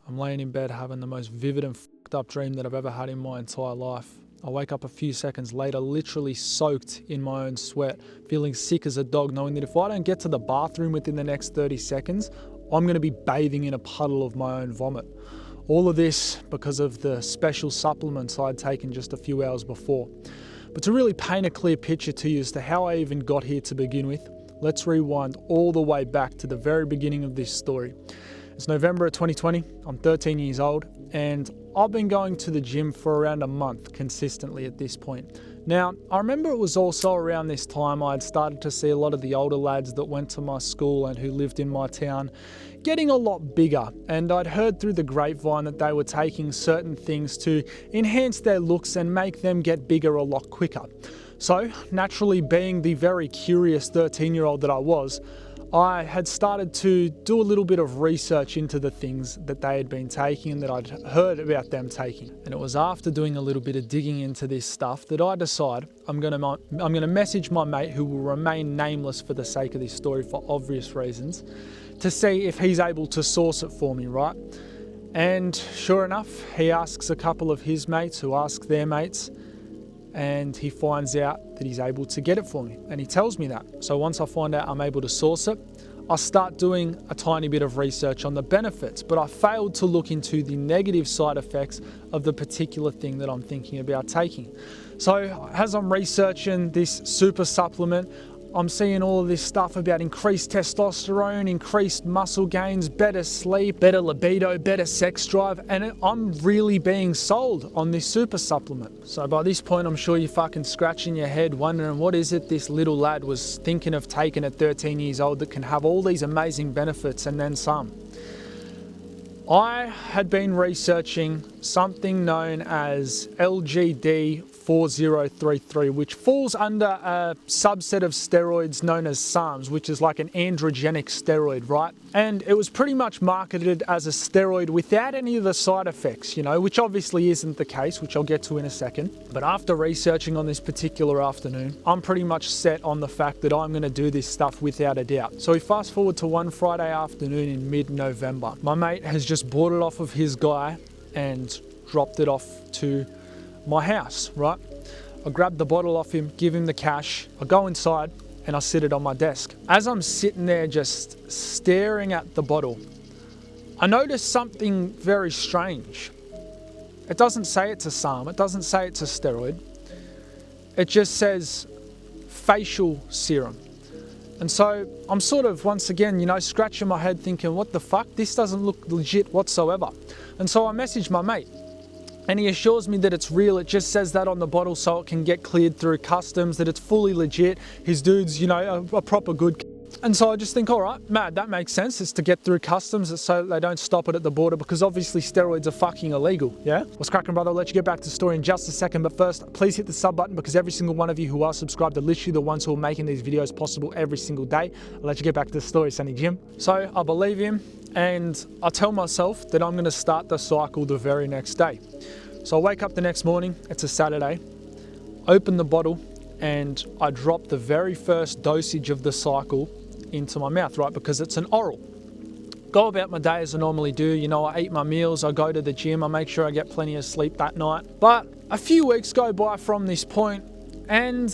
I'm laying in bed having the most vivid and fucked up dream that I've ever had in my entire life. I wake up a few seconds later, literally soaked in my own sweat, feeling sick as a dog, knowing that if I don't get to the bathroom within the next 30 seconds, I'm going to be bathing in a puddle of my own vomit. All of this because of the special supplements I'd taken just a few hours before. But to really paint a clear picture to you as to how I even got here to begin with, let's rewind all the way back to the very beginning of this story. It's November of 2020, I'm 13 years old, and I've been going to the gym for around a month consistently at this point. Now, I remember it was also around this time I had started to see a lot of the older lads that went to my school and who lived in my town getting a lot bigger, and I'd heard through the grapevine that they were taking certain things to enhance their looks and make them get bigger a lot quicker. So, naturally being the very curious 13-year-old that I was, I had started to do a little bit of research into the things that they had been taking and that I'd heard about them taking. And it was after doing a little bit of digging into this stuff that I decided I'm going to message my mate, who will remain nameless for the sake of this story for obvious reasons, to see if he's able to source it for me, right? And sure enough, he asks a couple of his mates who ask their mates, and he finds out that he's able to get it for me, and he tells me that. So once I find out I'm able to source it, I start doing a tiny bit of research on the benefits, but I failed to look into the negative side effects of the particular thing that I'm thinking about taking. So as I'm researching this super supplement, I'm seeing all of this stuff about increased testosterone, increased muscle gains, better sleep, better libido, better sex drive, and I'm really being sold on this super supplement. So by this point, I'm sure you're fucking scratching your head wondering what is it this little lad was thinking of taking at 13 years old that can have all these amazing benefits and then some. I had been researching something known as LGD 4033, which falls under a subset of steroids known as SARMs, which is like an androgenic steroid, right? And it was pretty much marketed as a steroid without any of the side effects, which obviously isn't the case, which I'll get to in a second. But after researching on this particular afternoon, I'm pretty much set on the fact that I'm going to do this stuff without a doubt. So we fast forward to one Friday afternoon in mid-November. My mate has just bought it off of his guy and dropped it off to my house, right? I grab the bottle off him, give him the cash, I go inside and I sit it on my desk. As I'm sitting there just staring at the bottle, I notice something very strange. It doesn't say it's a SARM, it doesn't say it's a steroid. It just says facial serum. And so I'm sort of, once again, scratching my head thinking, what the fuck? This doesn't look legit whatsoever. And so I message my mate, and he assures me that it's real. It just says that on the bottle so it can get cleared through customs, that it's fully legit. His dude's, a proper good. And so I just think, all right, mad, that makes sense. It's to get through customs so they don't stop it at the border, because obviously steroids are fucking illegal, yeah? What's cracking, brother? I'll let you get back to the story in just a second, but first, please hit the sub button, because every single one of you who are subscribed are literally the ones who are making these videos possible every single day. I'll let you get back to the story, Sonny Jim. So I believe him, and I tell myself that I'm going to start the cycle the very next day. So I wake up the next morning, it's a Saturday, open the bottle, and I drop the very first dosage of the cycle into my mouth, right? Because it's an oral. Go about my day as I normally do. I eat my meals, I go to the gym, I make sure I get plenty of sleep that night. But a few weeks go by from this point, and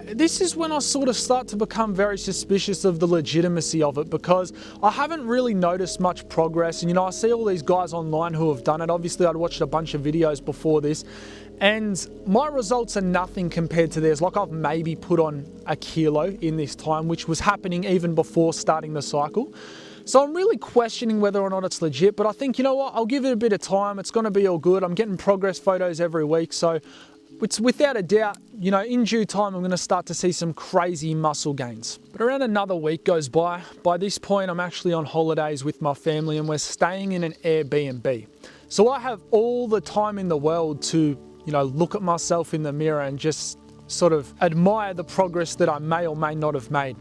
this is when I sort of start to become very suspicious of the legitimacy of it, because I haven't really noticed much progress. And I see all these guys online who have done it. Obviously, I'd watched a bunch of videos before this, and my results are nothing compared to theirs. Like, I've maybe put on a kilo in this time, which was happening even before starting the cycle. So I'm really questioning whether or not it's legit, but I think, I'll give it a bit of time. It's going to be all good. I'm getting progress photos every week, so it's without a doubt, in due time, I'm going to start to see some crazy muscle gains. But around another week goes by. By this point, I'm actually on holidays with my family, and we're staying in an Airbnb. So I have all the time in the world to, look at myself in the mirror and just sort of admire the progress that I may or may not have made.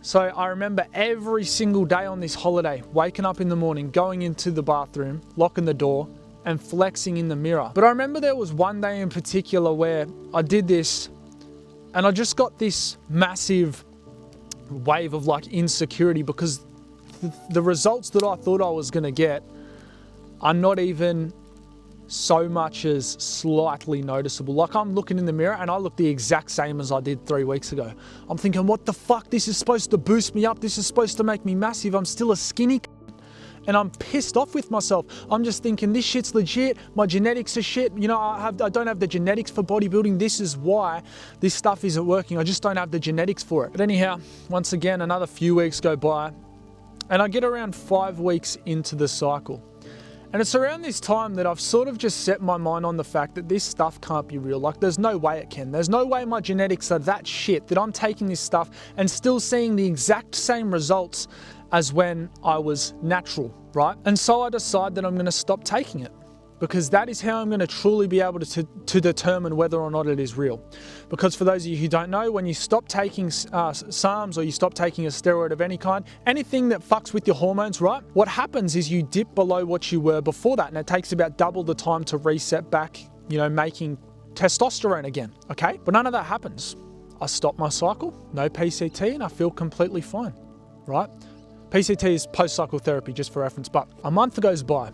So I remember every single day on this holiday, waking up in the morning, going into the bathroom, locking the door, and flexing in the mirror. But I remember there was one day in particular where I did this, and I just got this massive wave of insecurity, because the results that I thought I was going to get are not even so much as slightly noticeable. Like, I'm looking in the mirror and I look the exact same as I did 3 weeks ago. I'm thinking, what the fuck? This is supposed to boost me up. This is supposed to make me massive. I'm still a skinny and I'm pissed off with myself. I'm just thinking, this shit's legit. My genetics are shit. You know, I don't have the genetics for bodybuilding. This is why this stuff isn't working. I just don't have the genetics for it. But anyhow, once again, another few weeks go by and I get around 5 weeks into the cycle. And it's around this time that I've sort of just set my mind on the fact that this stuff can't be real. Like, there's no way it can. There's no way my genetics are that shit that I'm taking this stuff and still seeing the exact same results as when I was natural, right? And so I decide that I'm going to stop taking it, because that is how I'm going to truly be able to determine whether or not it is real. Because for those of you who don't know, when you stop taking SARMs or you stop taking a steroid of any kind, anything that fucks with your hormones, right? What happens is you dip below what you were before that, and it takes about double the time to reset back, you know, making testosterone again, okay? But none of that happens. I stop my cycle, no PCT, and I feel completely fine, right? PCT is post-cycle therapy, just for reference, but a month goes by.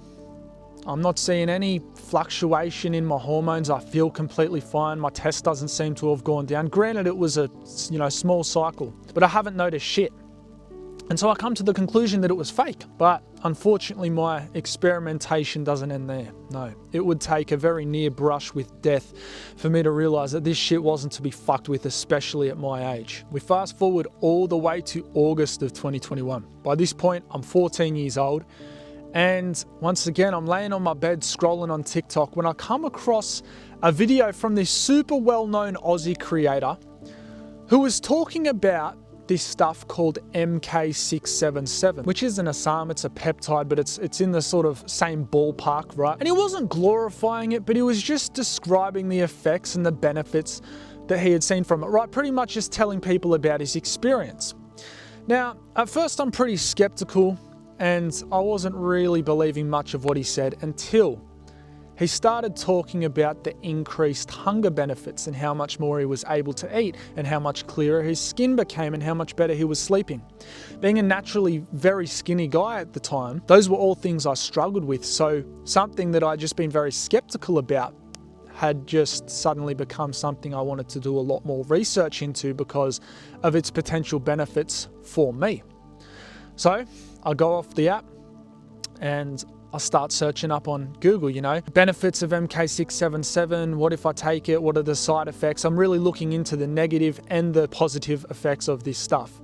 I'm not seeing any fluctuation in my hormones. I feel completely fine. My test doesn't seem to have gone down. Granted, it was a small cycle, but I haven't noticed shit. And so I come to the conclusion that it was fake. But unfortunately, my experimentation doesn't end there. No, it would take a very near brush with death for me to realize that this shit wasn't to be fucked with, especially at my age. We fast forward all the way to August of 2021. By this point, I'm 14 years old. And once again, I'm laying on my bed scrolling on TikTok when I come across a video from this super well-known Aussie creator who was talking about this stuff called MK677, which isn't a SARM, it's a peptide, but it's in the sort of same ballpark, right? And he wasn't glorifying it, but he was just describing the effects and the benefits that he had seen from it, right? Pretty much just telling people about his experience. Now, at first I'm pretty skeptical, and I wasn't really believing much of what he said until he started talking about the increased hunger benefits and how much more he was able to eat and how much clearer his skin became and how much better he was sleeping. Being a naturally very skinny guy at the time, those were all things I struggled with. So something that I'd just been very skeptical about had just suddenly become something I wanted to do a lot more research into because of its potential benefits for me. So I go off the app and I start searching up on Google, benefits of MK677, what if I take it, what are the side effects? I'm really looking into the negative and the positive effects of this stuff.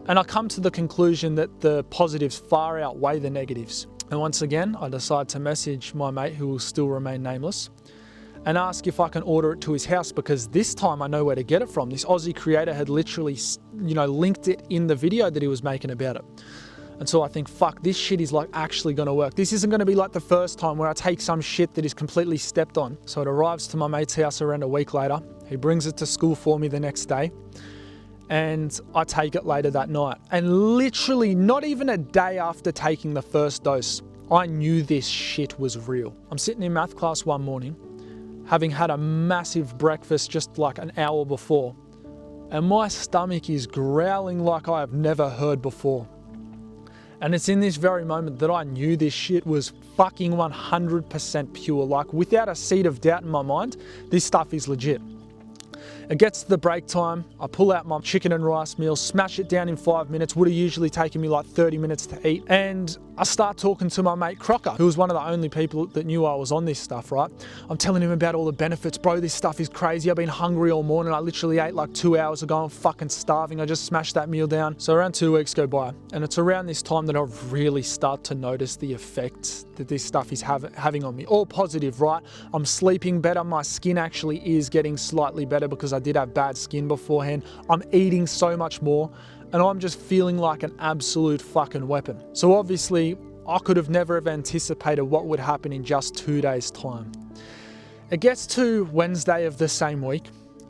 And I come to the conclusion that the positives far outweigh the negatives. And once again, I decide to message my mate, who will still remain nameless, and ask if I can order it to his house, because this time I know where to get it from. This Aussie creator had literally, linked it in the video that he was making about it. And so I think, fuck, this shit is like actually gonna work. This isn't gonna be like the first time where I take some shit that is completely stepped on. So it arrives to my mate's house around a week later. He brings it to school for me the next day. And I take it later that night. And literally not even a day after taking the first dose, I knew this shit was real. I'm sitting in math class one morning, having had a massive breakfast just like an hour before. And my stomach is growling like I have never heard before. And it's in this very moment that I knew this shit was fucking 100% pure. Like, without a seed of doubt in my mind, this stuff is legit. It gets to the break time, I pull out my chicken and rice meal, smash it down in 5 minutes, would have usually taken me like 30 minutes to eat. And I start talking to my mate Crocker, who was one of the only people that knew I was on this stuff, right? I'm telling him about all the benefits. Bro, this stuff is crazy. I've been hungry all morning. I literally ate like 2 hours ago. I'm fucking starving. I just smashed that meal down. So around 2 weeks go by, and it's around this time that I really start to notice the effects that this stuff is having on me. All positive, right? I'm sleeping better. My skin actually is getting slightly better because I did have bad skin beforehand. I'm eating so much more, and I'm just feeling like an absolute fucking weapon. So obviously, I could have never have anticipated what would happen in just 2 days' time. It gets to Wednesday of the same week,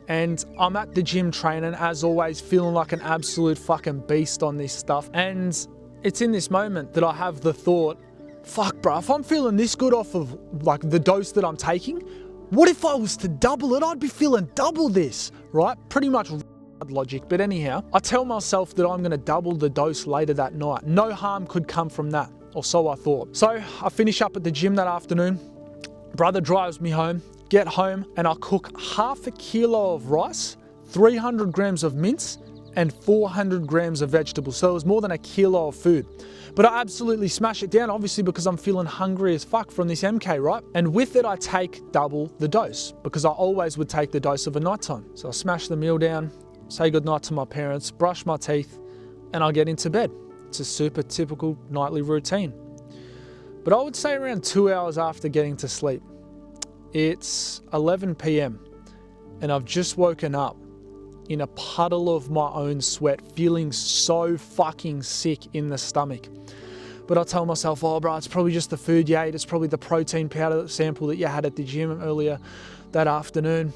and I'm at the gym training, as always, feeling like an absolute fucking beast on this stuff. And it's in this moment that I have the thought, fuck, bro, if I'm feeling this good off of like the dose that I'm taking, what if I was to double it? I'd be feeling double this, right? Pretty much logic. But anyhow, I tell myself that I'm going to double the dose later that night. No harm could come from that. or so I thought. So I finish up at the gym that afternoon. Brother drives me home, get home, and I cook half a kilo of rice, 300 grams of mince, and 400 grams of vegetables. So it was more than a kilo of food. But I absolutely smash it down, obviously because I'm feeling hungry as fuck from this MK, right? And with it, I take double the dose because I always would take the dose of a nighttime. So I smash the meal down, say goodnight to my parents, brush my teeth, and I get into bed. It's a super typical nightly routine. But I would say around 2 hours after getting to sleep, it's 11 p.m. and I've just woken up in a puddle of my own sweat, feeling so fucking sick in the stomach. But I tell myself, oh bro, it's probably just the food you ate. It's probably the protein powder sample that you had at the gym earlier that afternoon.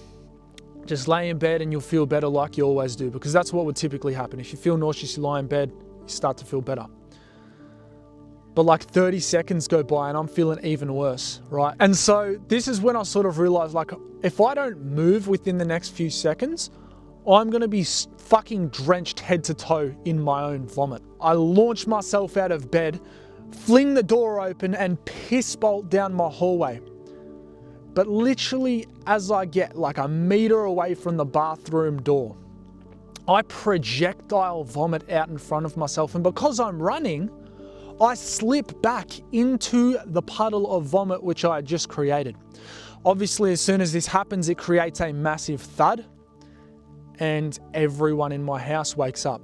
Just lay in bed and you'll feel better like you always do, because that's what would typically happen. If you feel nauseous, you lie in bed, you start to feel better. But like 30 seconds go by and I'm feeling even worse, right? And so this is when I sort of realized, like, if I don't move within the next few seconds, I'm gonna be fucking drenched head to toe in my own vomit. I launch myself out of bed, fling the door open and piss bolt down my hallway. But literally as I get like a meter away from the bathroom door, I projectile vomit out in front of myself. And because I'm running, I slip back into the puddle of vomit which I had just created. Obviously, as soon as this happens, it creates a massive thud and everyone in my house wakes up.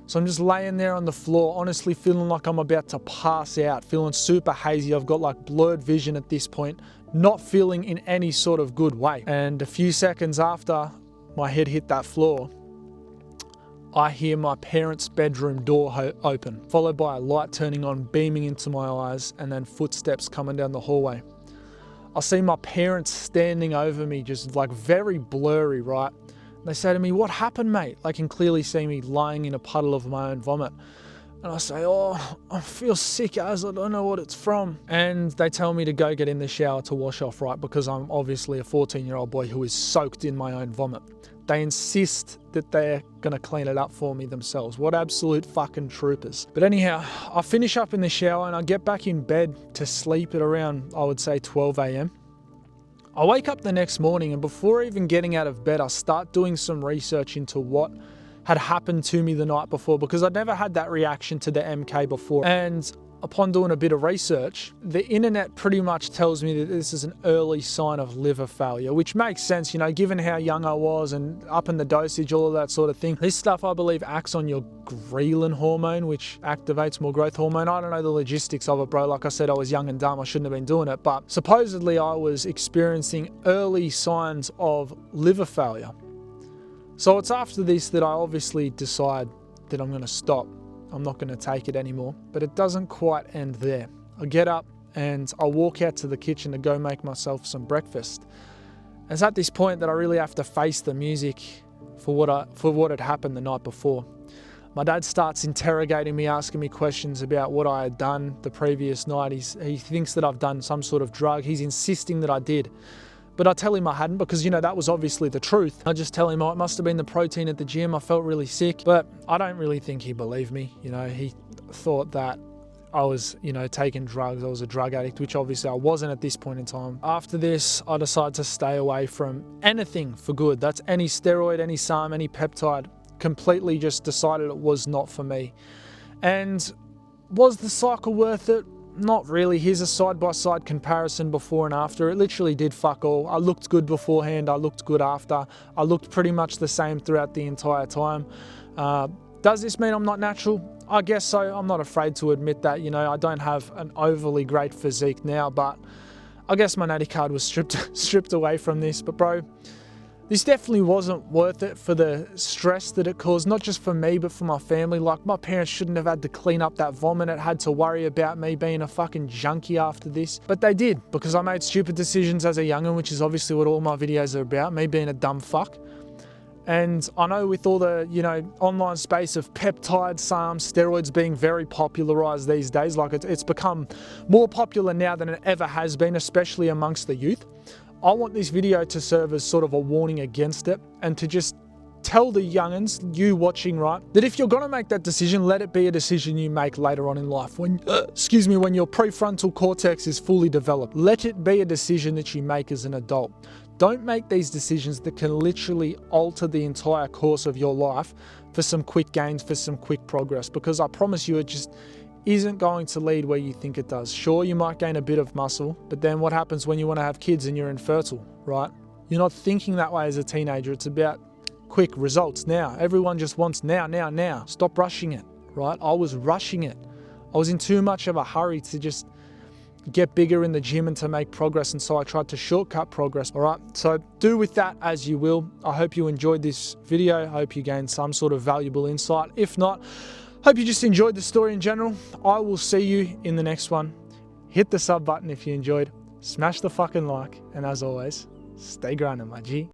So I'm just laying there on the floor, honestly feeling like I'm about to pass out, feeling super hazy. I've got like blurred vision at this point, not feeling in any sort of good way. And a few seconds after my head hit that floor, I hear my parents' bedroom door open, followed by a light turning on, beaming into my eyes, and then footsteps coming down the hallway. I see my parents standing over me, just like very blurry, right? They say to me, "What happened, mate?" They can clearly see me lying in a puddle of my own vomit. And I say, "Oh, I feel sick as I don't know what it's from." And they tell me to go get in the shower to wash off, right? Because I'm obviously a 14-year-old boy who is soaked in my own vomit. They insist that they're gonna clean it up for me themselves. What absolute fucking troopers. But anyhow, I finish up in the shower and I get back in bed to sleep at around, I would say 12 a.m. I wake up the next morning and before even getting out of bed, I start doing some research into what had happened to me the night before, because I'd never had that reaction to the MK before. And upon doing a bit of research, the internet pretty much tells me that this is an early sign of liver failure, which makes sense, you know, given how young I was and up in the dosage, all of that sort of thing. This stuff, I believe, acts on your ghrelin hormone, which activates more growth hormone. I don't know the logistics of it, bro. Like I said, I was young and dumb. I shouldn't have been doing it. But supposedly I was experiencing early signs of liver failure. So it's after this that I obviously decide that I'm going to stop. I'm not going to take it anymore, but it doesn't quite end there. I get up and I walk out to the kitchen to go make myself some breakfast. It's at this point that I really have to face the music for what had happened the night before. My dad starts interrogating me, asking me questions about what I had done the previous night. He thinks that I've done some sort of drug. He's insisting that I did. But I tell him I hadn't because, you know, that was obviously the truth. I just tell him, oh, it must have been the protein at the gym. I felt really sick. But I don't really think he believed me. You know, he thought that I was, you know, taking drugs. I was a drug addict, which obviously I wasn't at this point in time. After this, I decided to stay away from anything for good. That's any steroid, any SARM, any peptide. Completely just decided it was not for me. And was the cycle worth it? Not really. Here's a side-by-side comparison before and after. It literally did fuck all. I looked good beforehand. I looked good after. I looked pretty much the same throughout the entire time. Does this mean I'm not natural? I guess so. I'm not afraid to admit that. You know, I don't have an overly great physique now, but I guess my natty card was stripped away from this. But bro, this definitely wasn't worth it for the stress that it caused, not just for me, but for my family. Like, my parents shouldn't have had to clean up that vomit. It had to worry about me being a fucking junkie after this. But they did, because I made stupid decisions as a young'un, which is obviously what all my videos are about, me being a dumb fuck. And I know with all the, you know, online space of peptides, SARM, steroids being very popularized these days, like it's become more popular now than it ever has been, especially amongst the youth. I want this video to serve as sort of a warning against it and to just tell the youngins, you watching, right, that if you're going to make that decision, let it be a decision you make later on in life. When your prefrontal cortex is fully developed. Let it be a decision that you make as an adult. Don't make these decisions that can literally alter the entire course of your life for some quick gains, for some quick progress, because I promise you it just isn't going to lead where you think it does. Sure, you might gain a bit of muscle, but then what happens when you want to have kids and you're infertile, right? You're not thinking that way as a teenager. It's about quick results now. Everyone just wants now. Stop rushing it, right? I was rushing it. I was in too much of a hurry to just get bigger in the gym and to make progress, and so I tried to shortcut progress. All right, so do with that as you will. I hope you enjoyed this video. I hope you gained some sort of valuable insight. If not, hope you just enjoyed the story in general. I will see you in the next one. Hit the sub button if you enjoyed. Smash the fucking like, and as always, stay grinding, my G.